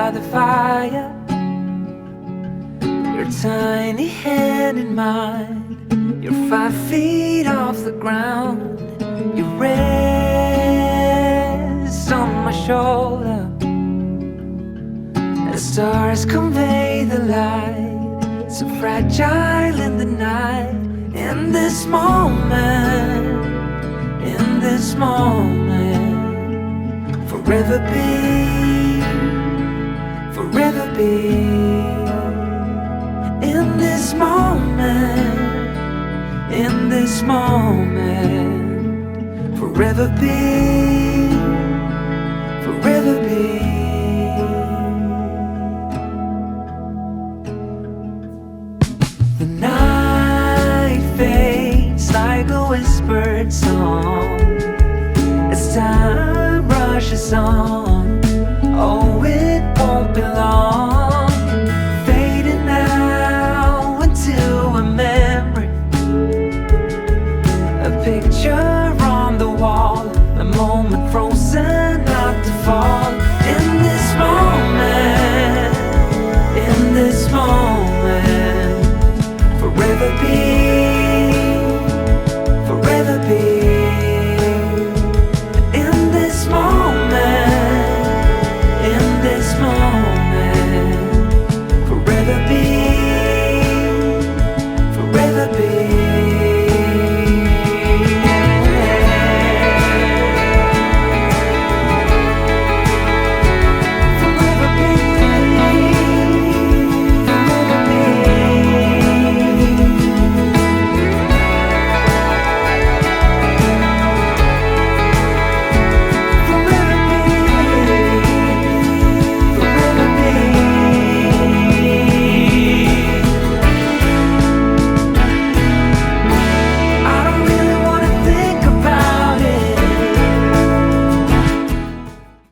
by the fire, your tiny hand in mine. You're 5 feet off the ground. You rest on my shoulder. The stars convey the light, so fragile in the night. In this moment, in this moment, forever be, forever be. In this moment, in this moment, forever be.